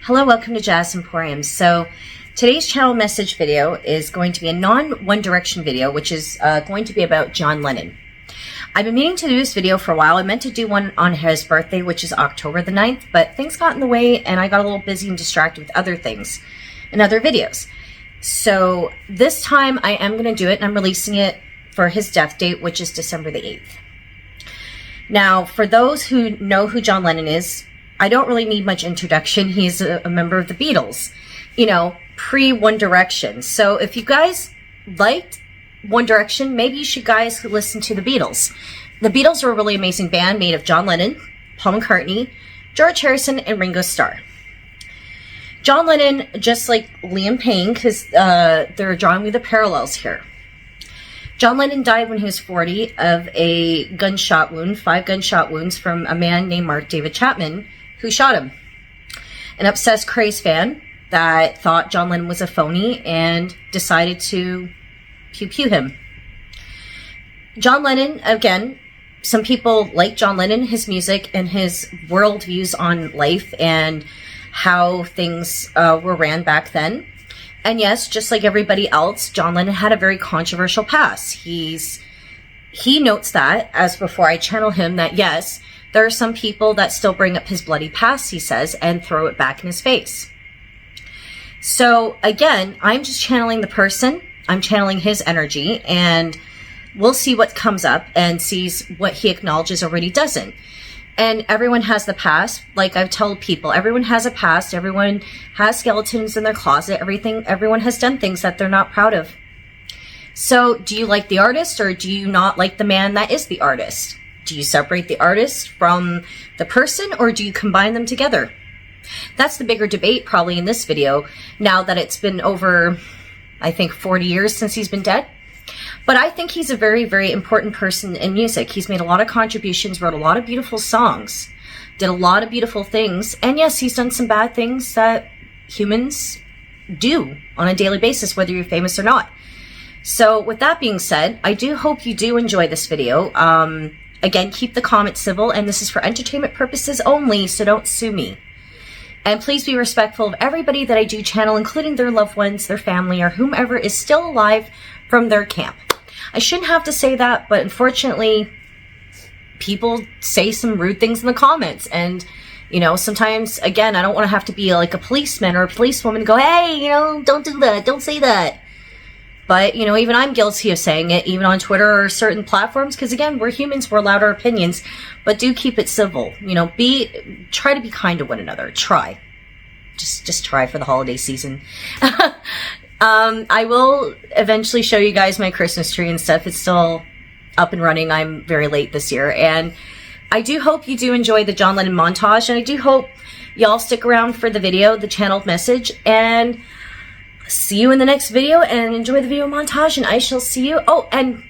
Hello, welcome to Jazz Emporium. So today's channel message video is going to be a non-One Direction video, which is going to be about John Lennon. I've been meaning to do this video for a while. I meant to do one on his birthday, which is October the 9th, but things got in the way and I got a little busy and distracted with other things and other videos. So this time I am going to do it, and I'm releasing it for his death date, which is December the 8th. Now, for those who know who John Lennon is, I don't really need much introduction. He's a member of the Beatles, you know, pre-One Direction. So if you guys liked One Direction, maybe you should guys listen to the Beatles. The Beatles are a really amazing band made of John Lennon, Paul McCartney, George Harrison, and Ringo Starr. John Lennon, just like Liam Payne, because they're drawing me the parallels here. John Lennon died when he was 40 of a gunshot wound, 5 gunshot wounds from a man named Mark David Chapman, who shot him. An obsessed craze fan that thought John Lennon was a phony and decided to pew him. John Lennon, again, some people like John Lennon, his music, and his worldviews on life and how things were ran back then. And yes, just like everybody else, John Lennon had a very controversial past. He notes that, as before I channel him, that yes, there are some people that still bring up his bloody past, he says, and throw it back in his face. So again, I'm just channeling the person. I'm channeling his energy, and we'll see what comes up and sees what he acknowledges or what he doesn't. And everyone has the past. Like I've told people, everyone has a past. Everyone has skeletons in their closet. Everyone has done things that they're not proud of. So do you like the artist, or do you not like the man that is the artist? Do you separate the artist from the person, or do you combine them together? That's the bigger debate probably in this video, now that it's been over, I think, 40 years since he's been dead. But I think he's a very, very important person in music. He's made a lot of contributions, wrote a lot of beautiful songs, did a lot of beautiful things. And yes, he's done some bad things that humans do on a daily basis, whether you're famous or not. So with that being said, I do hope you do enjoy this video. Again, keep the comments civil, and this is for entertainment purposes only, so don't sue me. And please be respectful of everybody that I do channel, including their loved ones, their family, or whomever is still alive from their camp. I shouldn't have to say that, but unfortunately, people say some rude things in the comments. And, you know, sometimes, again, I don't want to have to be like a policeman or a policewoman and go, hey, you know, don't do that, don't say that. But, you know, even I'm guilty of saying it, even on Twitter or certain platforms, because again, we're humans, we're allowed our opinions, but do keep it civil. You know, try to be kind to one another. Try. Just try for the holiday season. I will eventually show you guys my Christmas tree and stuff. It's still up and running. I'm very late this year. And I do hope you do enjoy the John Lennon montage. And I do hope y'all stick around for the video, the channeled message. And see you in the next video, and enjoy the video montage. And I shall see you. Oh, and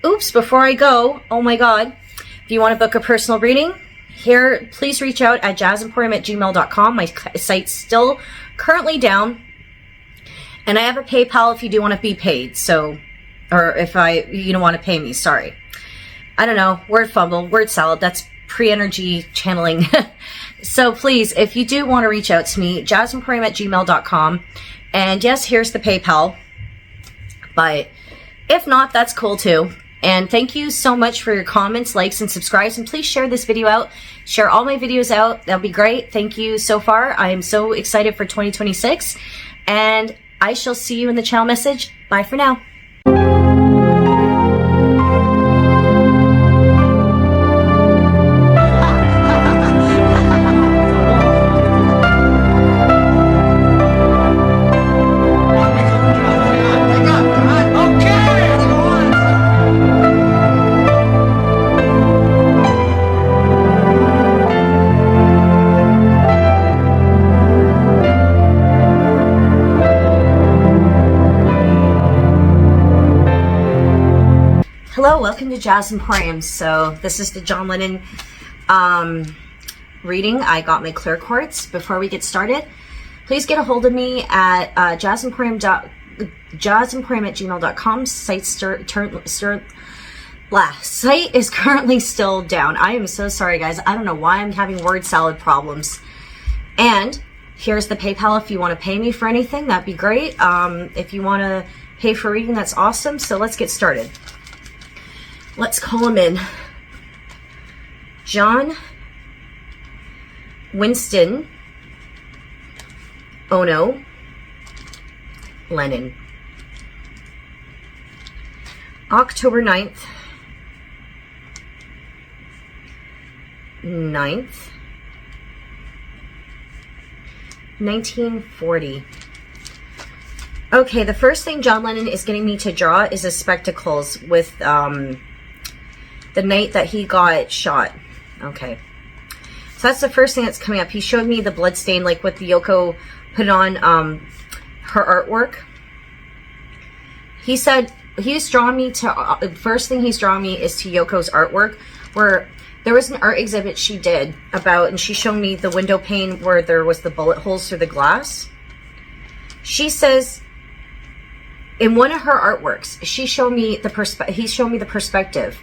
oops, before I go, oh my God. If you want to book a personal reading, here, please reach out at jazzemporium@gmail.com. My site's still currently down. And I have a PayPal if you do want to be paid. So, or if you don't want to pay me, sorry. I don't know, word fumble, word salad, that's pre-energy channeling. So please, if you do want to reach out to me, jazzemporium@gmail.com. And yes, here's the PayPal. But if not, that's cool too. And thank you so much for your comments, likes, and subscribes. And please share this video out. Share all my videos out. That'll be great. Thank you so far. I am so excited for 2026. And I shall see you in the channel message. Bye for now. Hello, welcome to Jazz Emporium. So this is the John Lennon reading. I got my clear quartz. Before we get started, please get a hold of me at jazzemporium@gmail.com. Site is currently still down. I am so sorry, guys. I don't know why I'm having word salad problems. And Here's the PayPal if you want to pay me for anything. That'd be great. If you want to pay for reading, that's awesome. So let's get started. Let's call him in. John Winston Ono Lennon. October 9th. 1940. Okay, the first thing John Lennon is getting me to draw is his spectacles with the night that he got shot. Okay. So that's the first thing that's coming up. He showed me the blood stain, like what the Yoko put on her artwork. He said he's drawn me to, the first thing he's drawn me is to Yoko's artwork, where there was an art exhibit she did about, and she showed me the window pane where there was the bullet holes through the glass. She says, in one of her artworks, he showed me the perspective.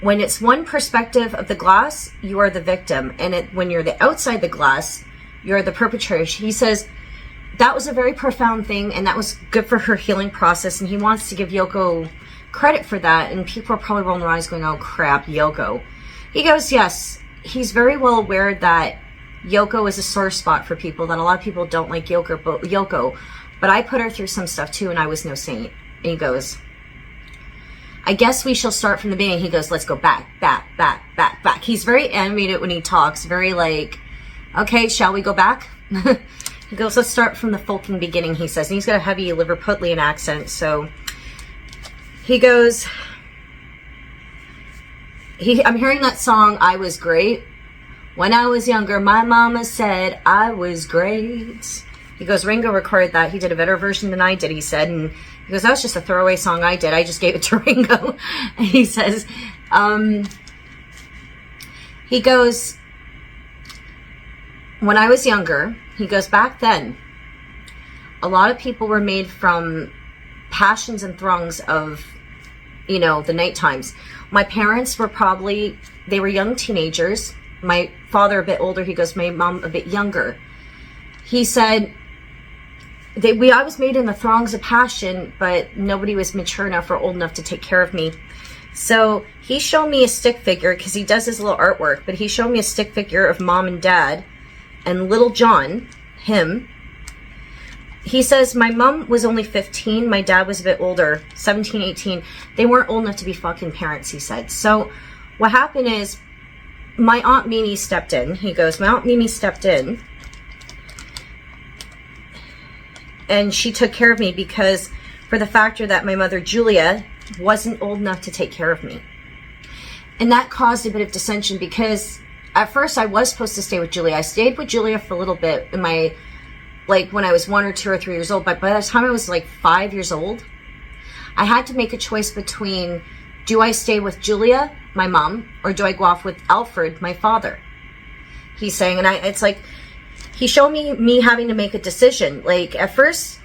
When it's one perspective of the glass, you are the victim. And when you're the outside the glass, you're the perpetrator. He says, that was a very profound thing, and that was good for her healing process, and he wants to give Yoko credit for that. And people are probably rolling their eyes going, oh crap, Yoko. He goes, yes, he's very well aware that Yoko is a sore spot for people, that a lot of people don't like Yoko, but I put her through some stuff too, and I was no saint. And he goes, I guess we shall start from the beginning. He goes, let's go back. He's very animated when he talks, very like, okay, shall we go back? He goes, let's start from the fucking beginning, he says. And he's got a heavy Liverpudlian accent, so he goes, I'm hearing that song, I Was Great. When I was younger, my mama said I was great. He goes, Ringo recorded that. He did a better version than I did, he said. And he goes, that was just a throwaway song I did. I just gave it to Ringo. And he says, he goes, when I was younger, he goes, back then, a lot of people were made from passions and throngs of, you know, the night times. My parents were probably, they were young teenagers. My father a bit older. He goes, my mom a bit younger. He said, I was made in the throngs of passion, but nobody was mature enough or old enough to take care of me. So he showed me a stick figure, because he does his little artwork, but he showed me a stick figure of mom and dad and little John, him. He says, my mom was only 15, my dad was a bit older, 17, 18. They weren't old enough to be fucking parents, he said. So what happened is, my Aunt Mimi stepped in. He goes, my Aunt Mimi stepped in, and she took care of me because for the factor that my mother, Julia, wasn't old enough to take care of me. And that caused a bit of dissension, because at first I was supposed to stay with Julia. I stayed with Julia for a little bit in my, like when I was 1 or 2 or 3 years old. But by the time I was like 5 years old, I had to make a choice between, do I stay with Julia, my mom, or do I go off with Alfred, my father? He's saying, and it's like, he showed me having to make a decision. Like at first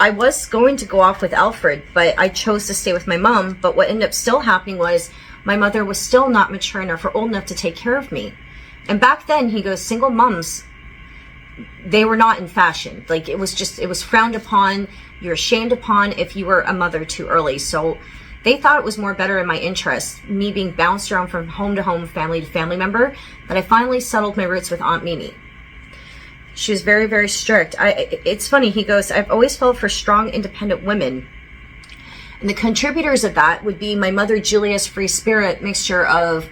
I was going to go off with Alfred, but I chose to stay with my mom. But what ended up still happening was my mother was still not mature enough or old enough to take care of me. And back then, he goes, single moms, they were not in fashion. Like it was frowned upon. You're ashamed upon if you were a mother too early. So they thought it was more better in my interest, me being bounced around from home to home, family to family member, that I finally settled my roots with Aunt Mimi. She was very, very strict. It's funny, he goes, I've always felt for strong, independent women. And the contributors of that would be my mother, Julia's free spirit mixture of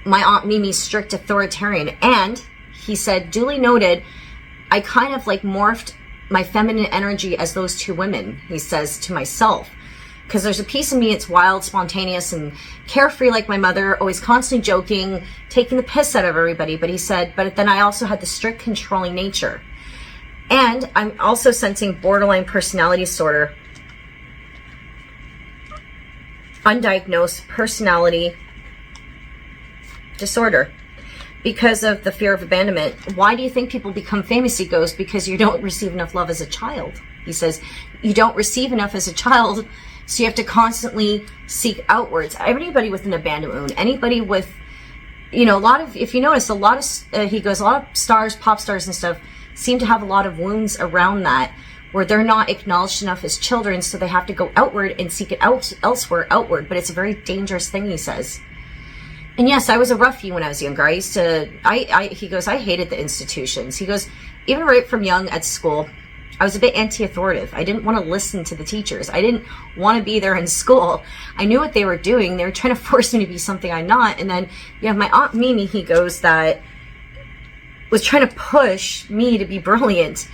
my Aunt Mimi's strict authoritarian. And he said, duly noted, I kind of like morphed my feminine energy as those two women, he says, to myself. Because there's a piece of me, it's wild, spontaneous, and carefree like my mother, always constantly joking, taking the piss out of everybody. But he said, but then I also had the strict controlling nature. And I'm also sensing borderline personality disorder, undiagnosed personality disorder, because of the fear of abandonment. Why do you think people become famous? He goes, because you don't receive enough love as a child. He says, you don't receive enough as a child, so you have to constantly seek outwards. Anybody with an abandonment wound, anybody with you know, a lot of, if you notice, a lot of, he goes, a lot of stars, pop stars and stuff seem to have a lot of wounds around that, where they're not acknowledged enough as children, so they have to go outward and seek it out elsewhere, outward. But it's a very dangerous thing, he says. And yes, I was a roughie when I was younger. I used to, he goes, I hated the institutions. He goes, even right from young at school, I was a bit anti-authoritative. I didn't want to listen to the teachers. I didn't want to be there in school. I knew what they were doing. They were trying to force me to be something I'm not. And then you have my Aunt Mimi, he goes, that was trying to push me to be brilliant,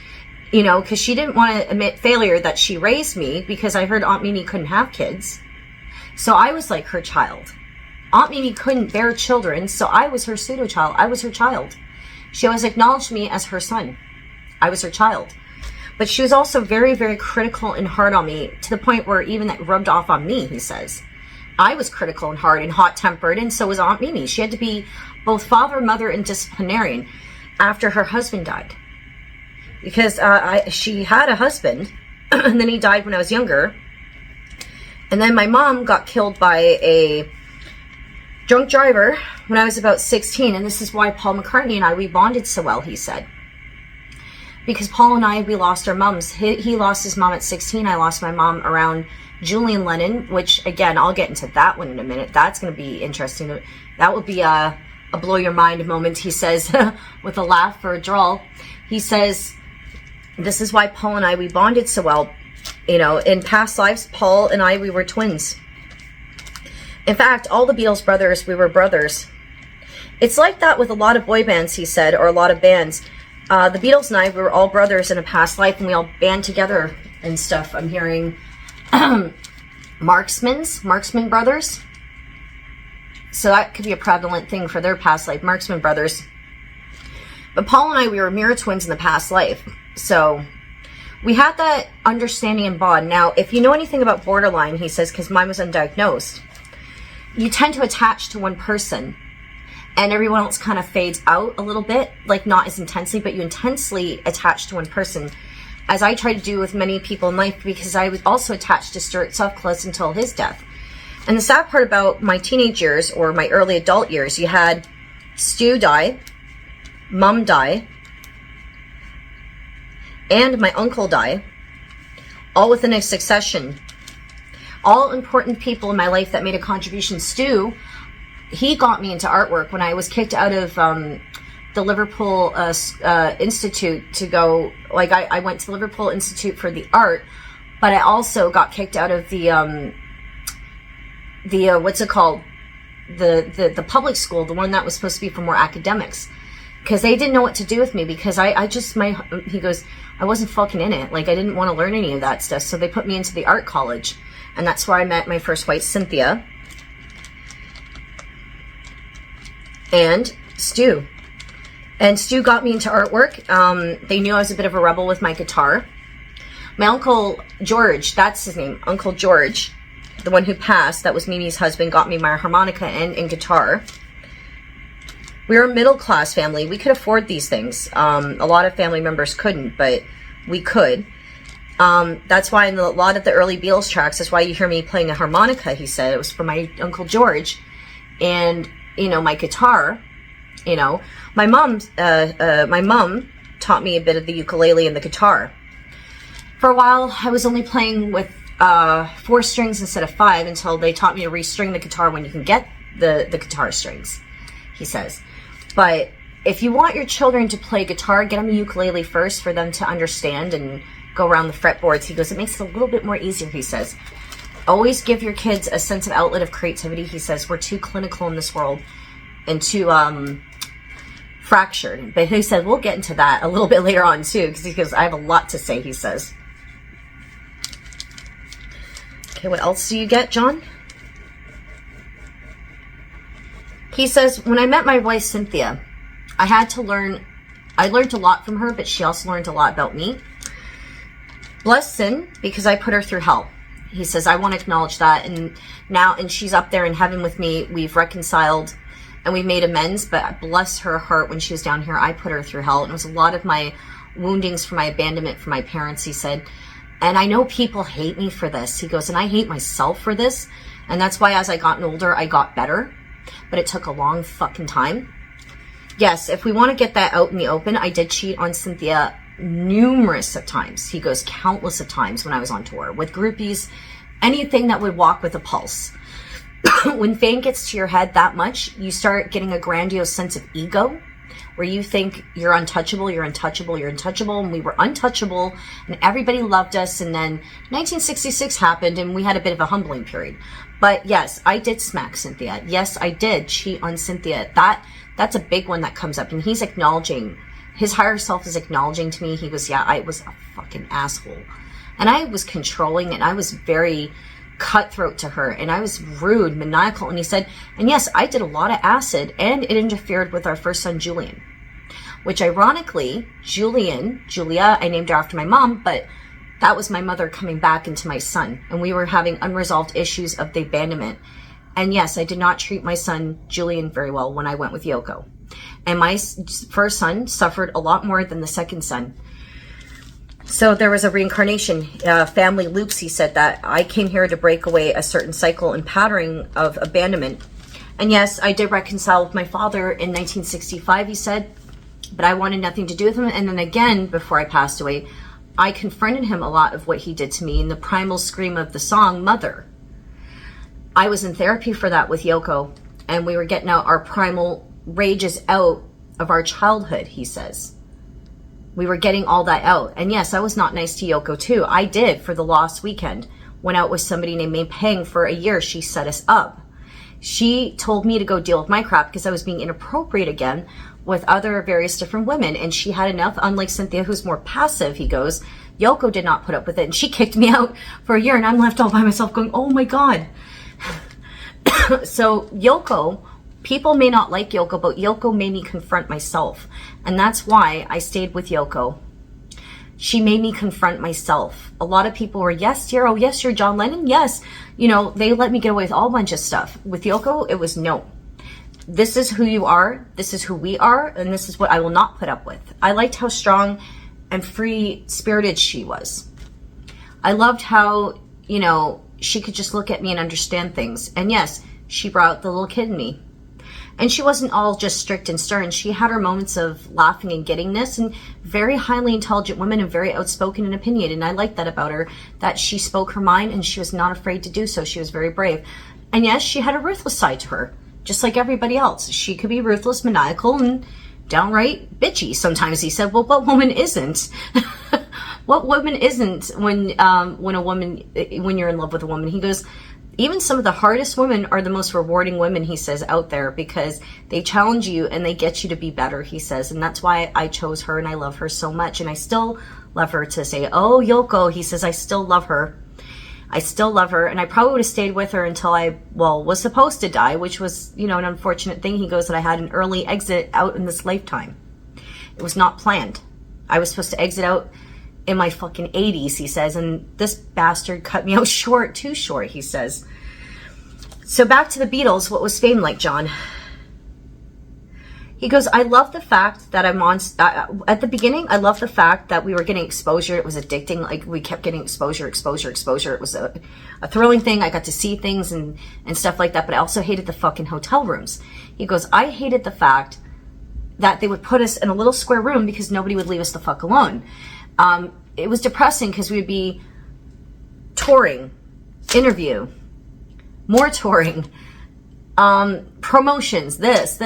you know, because she didn't want to admit failure that she raised me, because I heard Aunt Mimi couldn't have kids. So I was like her child. Aunt Mimi couldn't bear children, so I was her pseudo-child. I was her child. She always acknowledged me as her son. I was her child. But she was also very, very critical and hard on me, to the point where even that rubbed off on me, he says. I was critical and hard and hot-tempered, and so was Aunt Mimi. She had to be both father, mother, and disciplinarian after her husband died. Because she had a husband, and then he died when I was younger. And then my mom got killed by a drunk driver when I was about 16, and this is why Paul McCartney and I, we bonded so well, he said. Because Paul and I, we lost our moms. He lost his mom at 16. I lost my mom around Julian Lennon, which, again, I'll get into that one in a minute. That's going to be interesting. That would be a blow your mind moment, he says, with a laugh or a drawl. He says, this is why Paul and I, we bonded so well. You know, in past lives, Paul and I, we were twins. In fact, all the Beatles brothers, we were brothers. It's like that with a lot of boy bands, he said, or a lot of bands. The Beatles and I, we were all brothers in a past life, and we all band together and stuff. I'm hearing Marksman brothers. So that could be a prevalent thing for their past life, Marksman brothers. But Paul and I, we were mirror twins in the past life. So we had that understanding and bond. Now, if you know anything about borderline, he says, because mine was undiagnosed, you tend to attach to one person, and everyone else kind of fades out a little bit, like not as intensely, but you intensely attach to one person, as I try to do with many people in life, because I was also attached to Stuart Sutcliffe until his death. And the sad part about my teenage years, or my early adult years, you had Stu die, Mum die, and my uncle die, all within a succession. All important people in my life that made a contribution. Stu, he got me into artwork when I was kicked out of the Liverpool Institute to go, like I went to the Liverpool Institute for the art, but I also got kicked out of the what's it called? The public school, the one that was supposed to be for more academics, because they didn't know what to do with me, because he goes, I wasn't fucking in it. Like, I didn't want to learn any of that stuff, so they put me into the art college. And that's where I met my first wife, Cynthia, and Stu. And Stu got me into artwork. They knew I was a bit of a rebel with my guitar. My Uncle George, that's his name, Uncle George, the one who passed, that was Mimi's husband, got me my harmonica and guitar. We were a middle-class family. We could afford these things. A lot of family members couldn't, but we could. That's why in a lot of the early Beatles tracks, that's why you hear me playing a harmonica, he said. It was for my Uncle George. And, you know, my guitar, you know, my mom taught me a bit of the ukulele and the guitar. For a while, I was only playing with 4 strings instead of 5, until they taught me to restring the guitar when you can get the guitar strings, he says. But if you want your children to play guitar, get them a ukulele first for them to understand and go around the fretboards. He goes, it makes it a little bit more easier, he says. Always give your kids a sense of outlet of creativity, he says. We're too clinical in this world and too fractured. But he said, we'll get into that a little bit later on too, because he goes, I have a lot to say, he says. Okay, what else do you get, John? He says, when I met my wife, Cynthia, I learned a lot from her, but she also learned a lot about me. Blessed sin, because I put her through hell. He says, I want to acknowledge that. And she's up there in heaven with me. We've reconciled and we've made amends, but bless her heart, when she was down here, I put her through hell. And it was a lot of my woundings from my abandonment from my parents, he said. And I know people hate me for this. He goes, and I hate myself for this. And that's why as I gotten older, I got better. but it took a long fucking time. Yes, if we want to get that out in the open, I did cheat on Cynthia numerous of times. He goes countless of times when I was on tour with groupies, anything that would walk with a pulse. When fame gets to your head that much, you start getting a grandiose sense of ego where you think you're untouchable, you're untouchable, you're untouchable, and we were untouchable, and everybody loved us, and then 1966 happened, and we had a bit of a humbling period. But yes, I did smack Cynthia. Yes, I did cheat on Cynthia. That's a big one that comes up, and he's acknowledging, his higher self is acknowledging to me, he goes, yeah, I was a fucking asshole. And I was controlling, and I was very cutthroat to her, and I was rude, maniacal, and he said, and yes, I did a lot of acid, and it interfered with our first son, Julian, which ironically, Julia, I named her after my mom, but that was my mother coming back into my son, and we were having unresolved issues of the abandonment. And yes, I did not treat my son, Julian, very well when I went with Yoko, and my first son suffered a lot more than the second son. So there was a reincarnation, family loops. He said that I came here to break away a certain cycle and pattern of abandonment. And yes, I did reconcile with my father in 1965, he said, but I wanted nothing to do with him. And then again, before I passed away, I confronted him a lot of what he did to me in the primal scream of the song, Mother. I was in therapy for that with Yoko, and we were getting out our primal rages out of our childhood, he says. We were getting all that out. And yes, I was not nice to Yoko too. I did for the Lost Weekend. Went out with somebody named May Peng for a year. She set us up. She told me to go deal with my crap because I was being inappropriate again with other various different women. And she had enough, unlike Cynthia, who's more passive, he goes. Yoko did not put up with it. And she kicked me out for a year. And I'm left all by myself going, oh my God. So Yoko, people may not like Yoko, but Yoko made me confront myself. And that's why I stayed with Yoko. She made me confront myself. A lot of people were, yes, dear, oh, yes, you're John Lennon. Yes. You know, they let me get away with all bunch of stuff. With Yoko, it was no. This is who you are. This is who we are. And this is what I will not put up with. I liked how strong and free-spirited she was. I loved how, you know, she could just look at me and understand things. And yes, she brought the little kid in me. And she wasn't all just strict and stern. She had her moments of laughing and gettingness, and very highly intelligent woman and very outspoken and opinionated. And I liked that about her, that she spoke her mind and she was not afraid to do so. She was very brave. And yes, she had a ruthless side to her, just like everybody else. She could be ruthless, maniacal, and downright bitchy sometimes. He said, well, what woman isn't? What woman isn't when you're in love with a woman? He goes, even some of the hardest women are the most rewarding women, he says, out there, because they challenge you and they get you to be better, he says. And that's why I chose her, and I love her so much. And I still love her to say, oh, Yoko, he says, I still love her. I still love her. And I probably would have stayed with her until I, was supposed to die, which was, an unfortunate thing. He goes that I had an early exit out in this lifetime. It was not planned. I was supposed to exit out in my fucking 80s, he says, and this bastard cut me out short, too short, he says. So back to the Beatles, what was fame like, John? He goes, I love the fact that I'm on, at the beginning, I love the fact that we were getting exposure. It was addicting. Like, we kept getting exposure. It was a thrilling thing. I got to see things and stuff like that, but I also hated the fucking hotel rooms. He goes, I hated the fact that they would put us in a little square room because nobody would leave us the fuck alone. It was depressing because we would be touring, interview, more touring, promotions, this.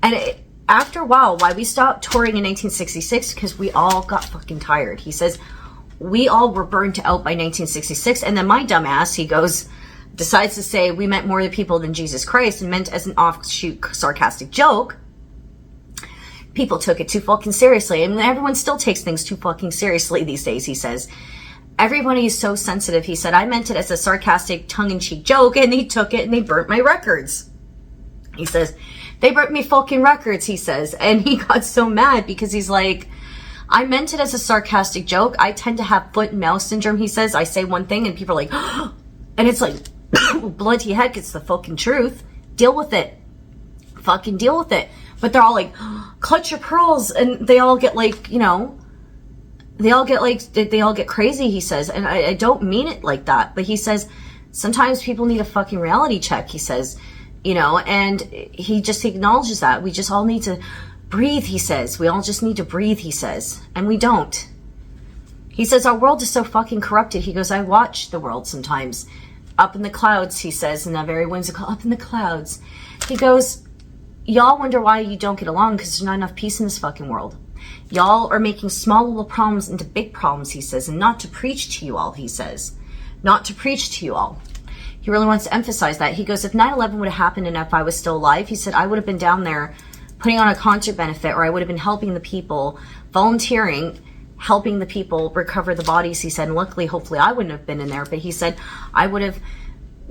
And after a while, why we stopped touring in 1966, because we all got fucking tired. He says, we all were burnt out by 1966. And then my dumb ass, he goes, decides to say we meant more to people than Jesus Christ, and meant as an offshoot sarcastic joke. People took it too fucking seriously, and everyone still takes things too fucking seriously these days, he says. Everybody is so sensitive, he said. I meant it as a sarcastic, tongue-in-cheek joke, and they took it and they burnt my records. He says, they burnt me fucking records, he says. And he got so mad because he's like, I meant it as a sarcastic joke. I tend to have foot and mouth syndrome, he says. I say one thing and people are like, oh, and it's like, blood to your head, it's the fucking truth. Deal with it. Fucking deal with it. But they're all like, clutch your pearls. And they all get like, they all get crazy, he says. And I don't mean it like that. But he says, sometimes people need a fucking reality check, he says. you know, and he just acknowledges that. We just all need to breathe, he says. We all just need to breathe, he says. And we don't. He says, our world is so fucking corrupted. He goes, I watch the world sometimes. Up in the clouds, he says, in a very whimsical, up in the clouds. He goes, y'all wonder why you don't get along because there's not enough peace in this fucking world. Y'all are making small little problems into big problems, he says, and not to preach to you all, he says. Not to preach to you all. He really wants to emphasize that. He goes, if 9/11 would have happened and if I was still alive, he said, I would have been down there putting on a concert benefit, or I would have been helping the people, volunteering, helping the people recover the bodies, he said. And luckily, hopefully I wouldn't have been in there, but he said I would have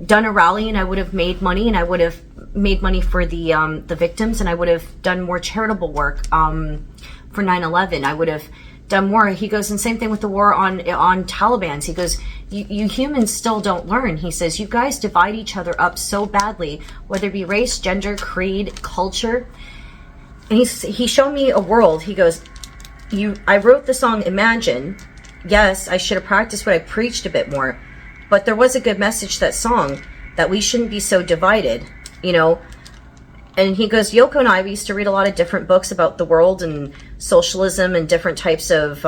done a rally and I would have made money, and I would have made money for the victims, and I would have done more charitable work for 9/11. I would have done more. He goes, and same thing with the war on Taliban. He goes, you humans still don't learn. He says, you guys divide each other up so badly, whether it be race, gender, creed, culture. And he showed me a world. He goes, I wrote the song Imagine. Yes, I should have practiced what I preached a bit more, but there was a good message to that song, that we shouldn't be so divided, you know. And he goes, Yoko and I, we used to read a lot of different books about the world and socialism and different types of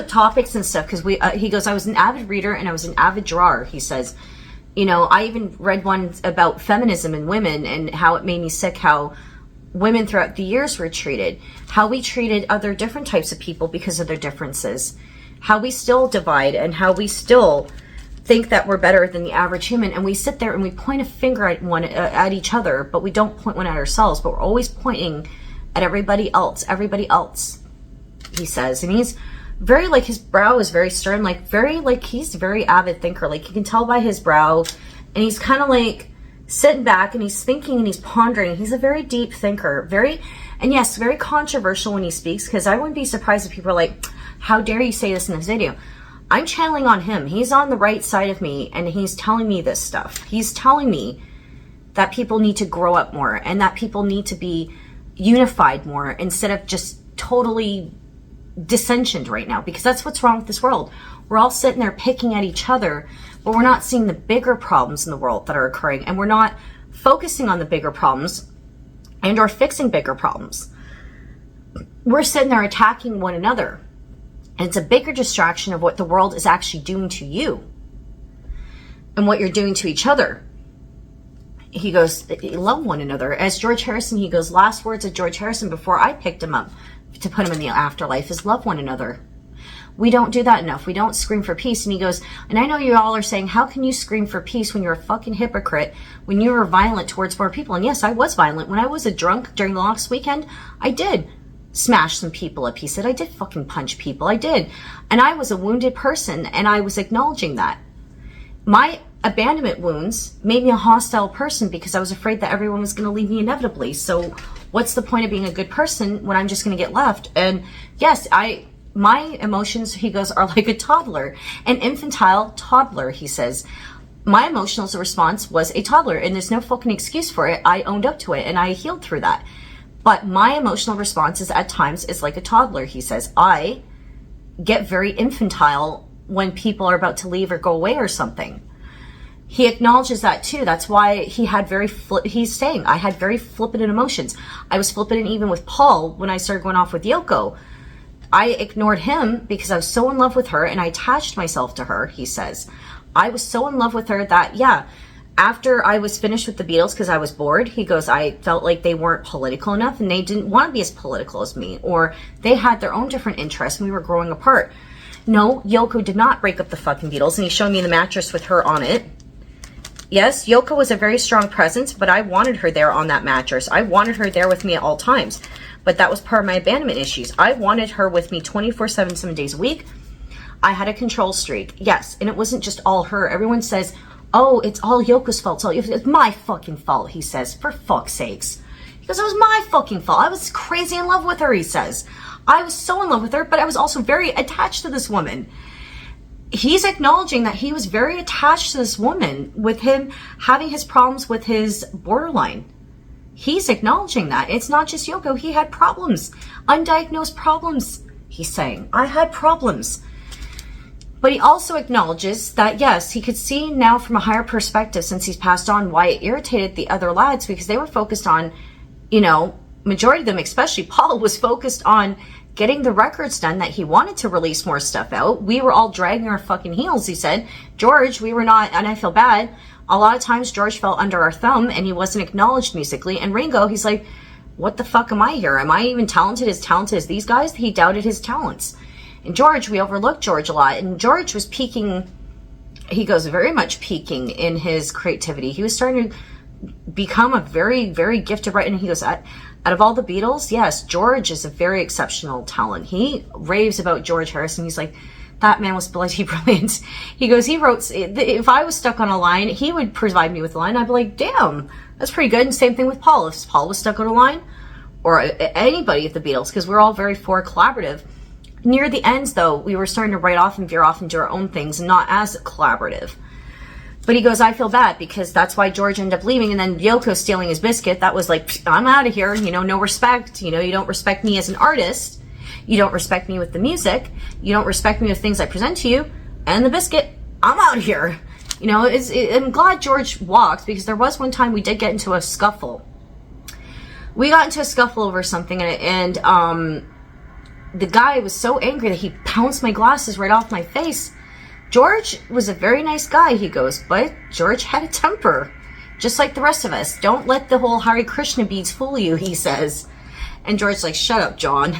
topics and stuff, because he goes, I was an avid reader and I was an avid drawer, he says. You know, I even read one about feminism and women, and how it made me sick how women throughout the years were treated, how we treated other different types of people because of their differences, how we still divide, and how we still think that we're better than the average human, and we sit there and we point a finger at each other, but we don't point one at ourselves, but we're always pointing at everybody else, he says. And he's very, like, his brow is very stern, like, very, like, he's a very avid thinker, like, you can tell by his brow, and he's kind of like sitting back and he's thinking and he's pondering. He's a very deep thinker, very controversial when he speaks, because I wouldn't be surprised if people are like, how dare you say this in this video? I'm channeling on him. He's on the right side of me, and he's telling me this stuff. He's telling me that people need to grow up more, and that people need to be unified more instead of just totally dissensioned right now, because that's what's wrong with this world. We're all sitting there picking at each other, but we're not seeing the bigger problems in the world that are occurring, and we're not focusing on the bigger problems and or fixing bigger problems. We're sitting there attacking one another, and it's a bigger distraction of what the world is actually doing to you and what you're doing to each other. He goes, love one another. As George Harrison, he goes, last words of George Harrison before I picked him up to put him in the afterlife is love one another. We don't do that enough. We don't scream for peace. And he goes, and I know you all are saying, how can you scream for peace when you're a fucking hypocrite, when you were violent towards more people? And yes, I was violent. When I was a drunk during the last weekend, I did smash some people up. He said, I did fucking punch people. I did. And I was a wounded person, and I was acknowledging that. My abandonment wounds made me a hostile person because I was afraid that everyone was going to leave me inevitably. So what's the point of being a good person when I'm just going to get left? And yes, my emotions, he goes, are like a toddler, an infantile toddler, he says. My emotional response was a toddler, and there's no fucking excuse for it. I owned up to it, and I healed through that. But my emotional responses at times is like a toddler, he says. I get very infantile when people are about to leave or go away or something. He acknowledges that too. That's why he had he's saying, I had very flippant emotions. I was flippant even with Paul when I started going off with Yoko. I ignored him because I was so in love with her, and I attached myself to her, he says. I was so in love with her that, yeah, after I was finished with the Beatles because I was bored, he goes, I felt like they weren't political enough, and they didn't want to be as political as me, or they had their own different interests, and we were growing apart. No, Yoko did not break up the fucking Beatles, and he showed me the mattress with her on it. Yes, Yoko was a very strong presence, but I wanted her there on that mattress. I wanted her there with me at all times. But that was part of my abandonment issues. I wanted her with me 24/7, 7 days a week. I had a control streak. Yes, and it wasn't just all her. Everyone says, oh, it's all Yoko's fault. It's my fucking fault, he says, for fuck's sakes. He goes, it was my fucking fault. I was crazy in love with her, he says. I was so in love with her, but I was also very attached to this woman. He's acknowledging that he was very attached to this woman, with him having his problems with his borderline. He's acknowledging that. It's not just Yoko. He had problems. Undiagnosed problems, he's saying. I had problems. But he also acknowledges that, yes, he could see now from a higher perspective since he's passed on why it irritated the other lads, because they were focused on, you know, majority of them, especially Paul, was focused on getting the records done, that he wanted to release more stuff out. We were all dragging our fucking heels, he said. George, we were not, and I feel bad. A lot of times George fell under our thumb and he wasn't acknowledged musically. And Ringo, he's like, what the fuck am I here? Am I even talented as these guys? He doubted his talents. And George, we overlooked George a lot. And George was peaking, he goes, very much peaking in his creativity. He was starting to become a very, very gifted writer. And he goes, out of all the Beatles, yes, George is a very exceptional talent. He raves about George Harrison. He's like, that man was bloody brilliant. He goes, he wrote, if I was stuck on a line, he would provide me with a line. I'd be like, damn, that's pretty good. And same thing with Paul. If Paul was stuck on a line, or anybody at the Beatles, because we're all very for collaborative. Near the ends, though, we were starting to write off and veer off and do our own things, and not as collaborative. But he goes, I feel bad, because that's why George ended up leaving, and then Yoko stealing his biscuit. That was like, I'm out of here, you know, no respect. You know, you don't respect me as an artist. You don't respect me with the music. You don't respect me with things I present to you. And the biscuit, I'm out of here. You know, I'm glad George walked, because there was one time we did get into a scuffle. We got into a scuffle over something, and the guy was so angry that he pounced my glasses right off my face. George was a very nice guy, he goes, but George had a temper, just like the rest of us. Don't let the whole Hare Krishna beads fool you, he says. And George's like, shut up, John.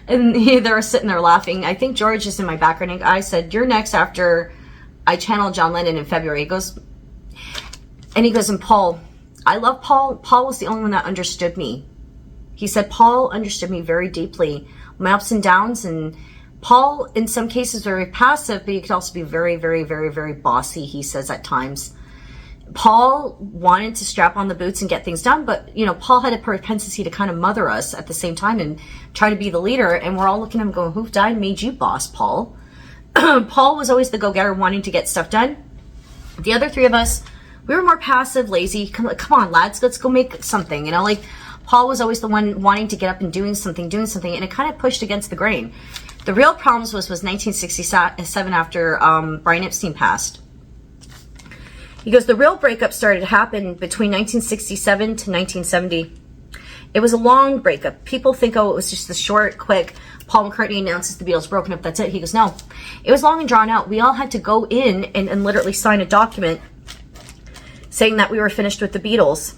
And they were sitting there laughing. I think George is in my background. I said, you're next after I channeled John Lennon in February. He goes, and Paul, I love Paul. Paul was the only one that understood me. He said, Paul understood me very deeply, my ups and downs. And Paul, in some cases, very passive, but he could also be very, very, very, very bossy, he says at times. Paul wanted to strap on the boots and get things done, but, you know, Paul had a propensity to kind of mother us at the same time and try to be the leader. And we're all looking at him going, who died made you boss, Paul? Paul was always the go-getter, wanting to get stuff done. The other three of us, we were more passive, lazy. Come on, lads, let's go make something. You know, like Paul was always the one wanting to get up and doing something, and it kind of pushed against the grain. The real problems was 1967 after Brian Epstein passed. He goes, the real breakup started to happen between 1967 to 1970. It was a long breakup. People think, oh, it was just the short, quick, Paul McCartney announces the Beatles broken up, that's it. He goes, no, it was long and drawn out. We all had to go in and literally sign a document saying that we were finished with the Beatles.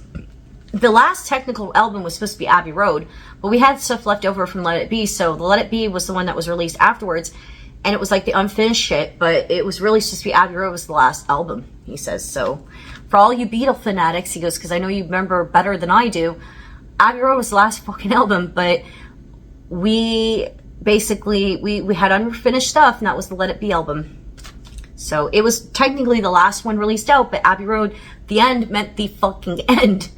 The last technical album was supposed to be Abbey Road, but we had stuff left over from Let It Be, so the Let It Be was the one that was released afterwards, and it was like the unfinished shit, but it was really supposed to be Abbey Road was the last album, he says. So for all you Beatle fanatics, he goes, because I know you remember better than I do, Abbey Road was the last fucking album, but we basically, we had unfinished stuff, and that was the Let It Be album. So it was technically the last one released out, but Abbey Road, the end, meant the fucking end.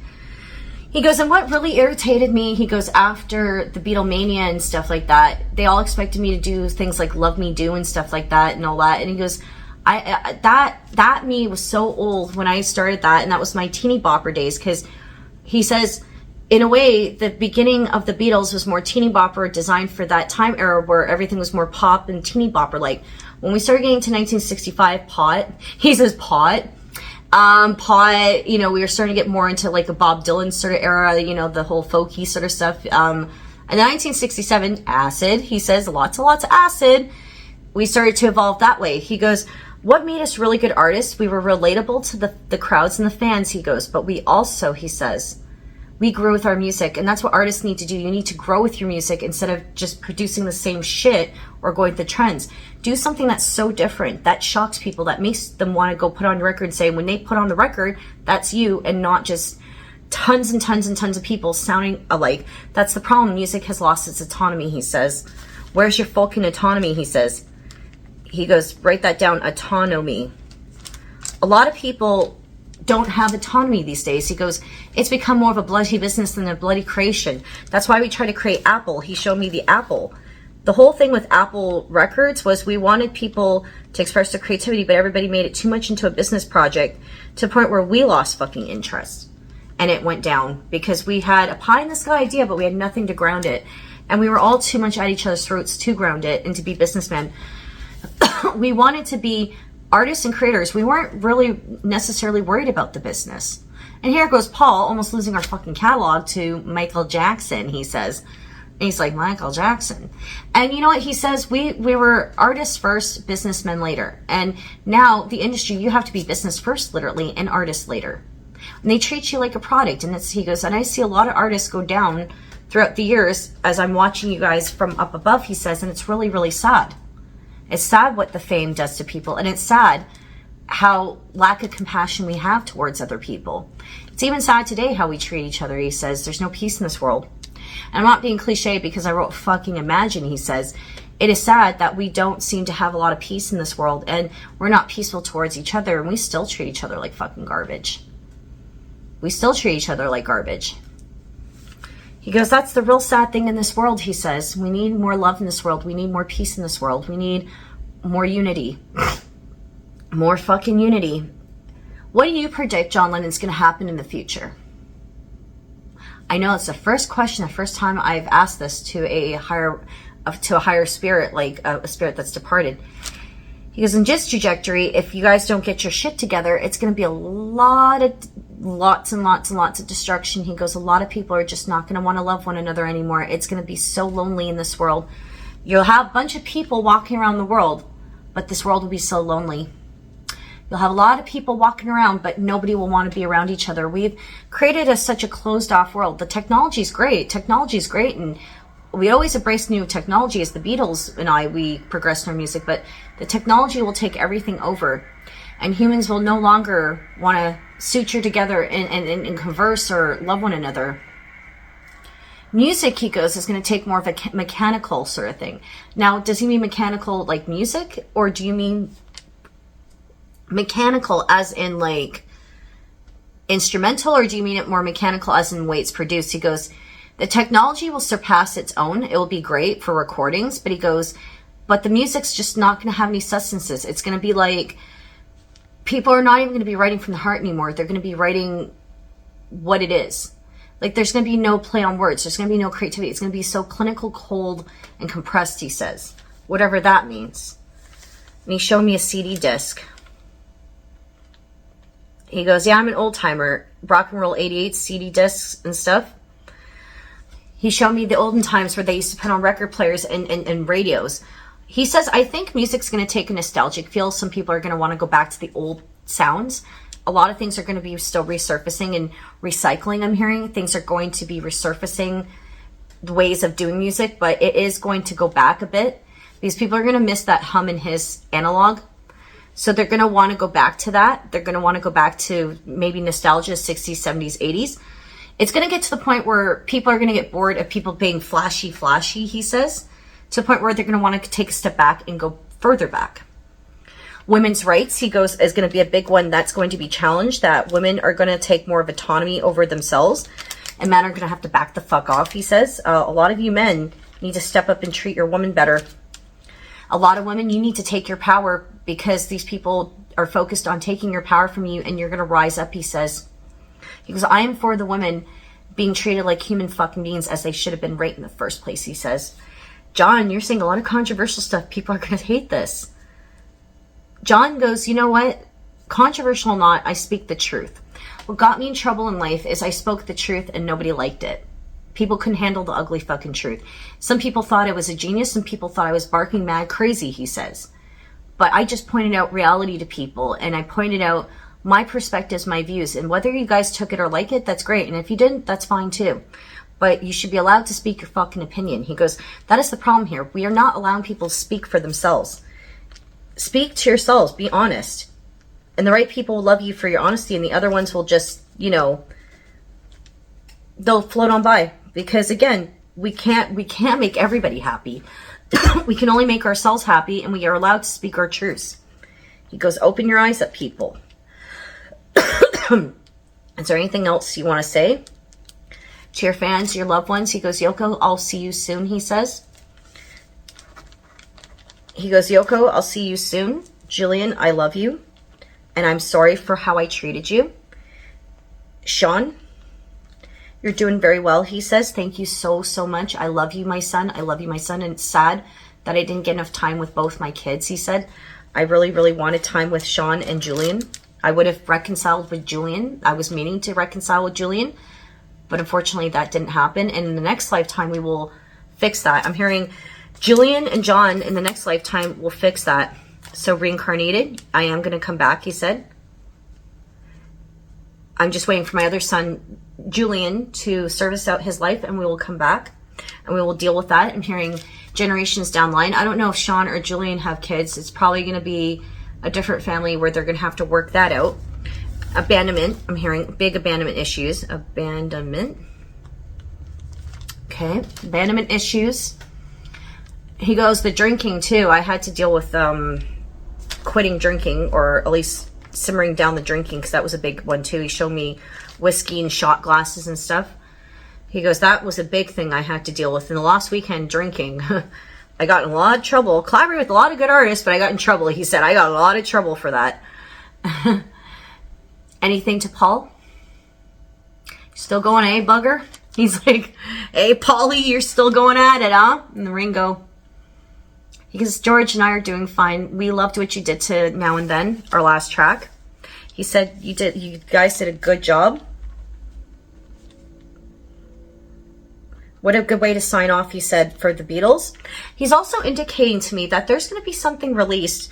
He goes, and what really irritated me, he goes, after the Beatlemania and stuff like that, they all expected me to do things like Love Me Do and stuff like that and all that. And he goes, that me was so old when I started that, and that was my teeny bopper days, because he says, in a way, the beginning of the Beatles was more teeny bopper, designed for that time era where everything was more pop and teeny bopper. Like, when we started getting to 1965, he says pot, you know, we were starting to get more into like a Bob Dylan sort of era, you know, the whole folky sort of stuff. And 1967, acid, he says, lots and lots of acid. We started to evolve that way. He goes, what made us really good artists? We were relatable to the crowds and the fans, he goes, but we also, he says, we grew with our music, and that's what artists need to do. You need to grow with your music instead of just producing the same shit or going with the trends. Do something that's so different, that shocks people, that makes them want to go put on your record and say, when they put on the record, that's you, and not just tons and tons and tons of people sounding alike. That's the problem. Music has lost its autonomy, he says. Where's your fucking autonomy, he says. He goes, write that down, autonomy. A lot of people don't have autonomy these days. He goes, it's become more of a bloody business than a bloody creation. That's why we try to create Apple. He showed me the Apple. The whole thing with Apple Records was we wanted people to express their creativity, but everybody made it too much into a business project to the point where we lost fucking interest. And it went down because we had a pie in the sky idea, but we had nothing to ground it. And we were all too much at each other's throats to ground it and to be businessmen. we wanted to be artists and creators. We weren't really necessarily worried about the business. And here goes Paul, almost losing our fucking catalog to Michael Jackson, he says. And he's like, Michael Jackson. And you know what he says? We were artists first, businessmen later. And now the industry, you have to be business first, literally, and artist later. And they treat you like a product. And he goes, and I see a lot of artists go down throughout the years as I'm watching you guys from up above, he says, and it's really, really sad. It's sad what the fame does to people. And it's sad how lack of compassion we have towards other people. It's even sad today how we treat each other, he says. There's no peace in this world. And I'm not being cliche because I wrote fucking imagine, he says. It is sad that we don't seem to have a lot of peace in this world, and we're not peaceful towards each other, and we still treat each other like fucking garbage. We still treat each other like garbage. He goes, that's the real sad thing in this world, he says. We need more love in this world. We need more peace in this world. We need more unity. More fucking unity. What do you predict, John Lennon's going to happen in the future? I know it's the first question, the first time I've asked this to a higher spirit, like a spirit that's departed. He goes, in just trajectory, if you guys don't get your shit together, it's going to be lots and lots of destruction. He goes, a lot of people are just not going to want to love one another anymore. It's going to be so lonely in this world. You'll have a bunch of people walking around the world, but this world will be so lonely. You'll have a lot of people walking around, but nobody will want to be around each other. We've created such a closed-off world. The technology's great. Technology's great, and we always embrace new technology. As the Beatles and we progress in our music, but the technology will take everything over, and humans will no longer want to suture together and converse or love one another. Music, he goes, is going to take more of a mechanical sort of thing. Now, does he mean mechanical like music, or do you mean mechanical as in like instrumental, or do you mean it more mechanical as in way it's produced? He goes, the technology will surpass its own. It will be great for recordings, but he goes, but the music's just not going to have any substances. It's going to be like, people are not even going to be writing from the heart anymore. They're going to be writing what it is. Like, there's going to be no play on words. There's going to be no creativity. It's going to be so clinical, cold, and compressed, he says. Whatever that means. And he showed me a CD disc. He goes, yeah, I'm an old timer. Rock and roll 88 CD discs and stuff. He showed me the olden times where they used to put on record players and radios. He says, I think music's going to take a nostalgic feel. Some people are going to want to go back to the old sounds. A lot of things are going to be still resurfacing and recycling, I'm hearing. Things are going to be resurfacing the ways of doing music, but it is going to go back a bit. These people are going to miss that hum and hiss analog. So they're going to want to go back to that. They're going to want to go back to maybe nostalgia, 60s, 70s, 80s. It's going to get to the point where people are going to get bored of people being flashy, he says, to the point where they're going to want to take a step back and go further back. Women's rights, he goes, is going to be a big one that's going to be challenged, that women are going to take more of autonomy over themselves, and men are going to have to back the fuck off, he says. A lot of you men need to step up and treat your woman better. A lot of women, you need to take your power, because these people are focused on taking your power from you, and you're going to rise up, he says. He goes, I am for the women being treated like human fucking beings as they should have been right in the first place, he says. John, you're saying a lot of controversial stuff. People are going to hate this. John goes, you know what? Controversial or not, I speak the truth. What got me in trouble in life is I spoke the truth and nobody liked it. People couldn't handle the ugly fucking truth. Some people thought I was a genius. Some people thought I was barking mad crazy, he says. But I just pointed out reality to people, and I pointed out my perspectives, my views, and whether you guys took it or like it, that's great. And if you didn't, that's fine too. But you should be allowed to speak your fucking opinion. He goes, that is the problem here. We are not allowing people to speak for themselves. Speak to yourselves. Be honest. And the right people will love you for your honesty, and the other ones will just, they'll float on by. Because again, we can't make everybody happy. We can only make ourselves happy, and we are allowed to speak our truths. He goes, open your eyes up, people. Is there anything else you want to say to your fans, your loved ones? He goes, Yoko, I'll see you soon, he says. He goes, Yoko, I'll see you soon. Jillian, I love you. And I'm sorry for how I treated you. Sean, You're doing very well, he says. Thank you so, so much. I love you, my son. I love you, my son. And it's sad that I didn't get enough time with both my kids, he said. I really, really wanted time with Sean and Julian. I would have reconciled with Julian. I was meaning to reconcile with Julian, but unfortunately that didn't happen. And in the next lifetime, we will fix that. I'm hearing Julian and John in the next lifetime will fix that. So reincarnated, I am going to come back, he said. I'm just waiting for my other son, Julian, to service out his life, and we will come back and we will deal with that. I'm hearing generations down the line. I don't know if Sean or Julian have kids. It's probably going to be a different family where they're going to have to work that out. Abandonment. I'm hearing big abandonment issues. Abandonment. Okay. Abandonment issues. He goes, the drinking too. I had to deal with quitting drinking, or at least simmering down the drinking, because that was a big one too. He showed me whiskey and shot glasses and stuff. He goes, that was a big thing I had to deal with. In the last weekend, drinking. I got in a lot of trouble. Collaborated with a lot of good artists, but I got in trouble. He said, I got a lot of trouble for that. Anything to Paul? Still going, eh, bugger? He's like, hey, Paulie, you're still going at it, huh? And the Ringo. He goes, George and I are doing fine. We loved what you did to Now and Then, our last track. He said, you guys did a good job. What a good way to sign off, he said, for the Beatles. He's also indicating to me that there's going to be something released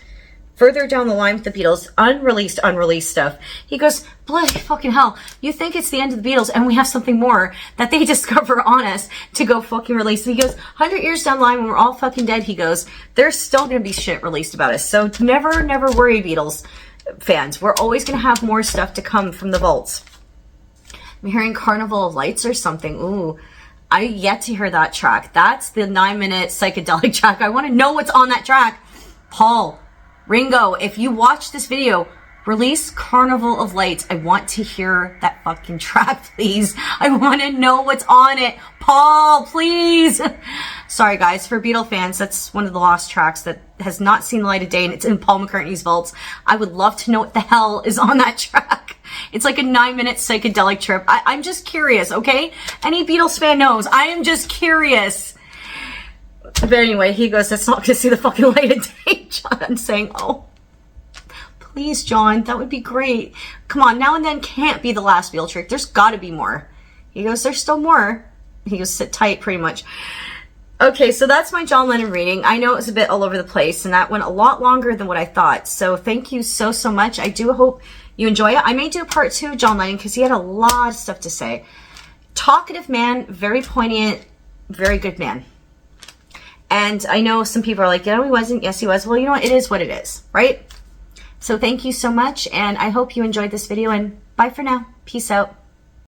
further down the line with the Beatles, unreleased stuff. He goes, bloody fucking hell, you think it's the end of the Beatles and we have something more that they discover on us to go fucking release. And he goes, 100 years down the line when we're all fucking dead, he goes, there's still going to be shit released about us. So never worry, Beatles fans. We're always going to have more stuff to come from the vaults. I'm hearing Carnival of Lights or something. Ooh. I yet to hear that track. That's the 9-minute psychedelic track. I want to know what's on that track. Paul, Ringo, if you watch this video, release Carnival of Lights. I want to hear that fucking track, please. I want to know what's on it. Paul, please. Sorry, guys. For Beatle fans, that's one of the lost tracks that has not seen the light of day, and it's in Paul McCartney's vaults. I would love to know what the hell is on that track. It's like a 9-minute psychedelic trip. I'm just curious, okay? Any Beatles fan knows. I am just curious. But anyway, he goes, that's not going to see the fucking light of day, John. I'm saying, oh, please, John, that would be great. Come on, Now and Then can't be the last Beatle trick. There's got to be more. He goes, there's still more. He goes, sit tight, pretty much. Okay, so that's my John Lennon reading. I know it was a bit all over the place, and that went a lot longer than what I thought. So thank you so, so much. I do hope you enjoy it. I may do a part 2 of John Lennon because he had a lot of stuff to say. Talkative man, very poignant, very good man. And I know some people are like, you know, he wasn't. Yes, he was. Well, you know what? It is what it is, right? So thank you so much, and I hope you enjoyed this video, and bye for now. Peace out.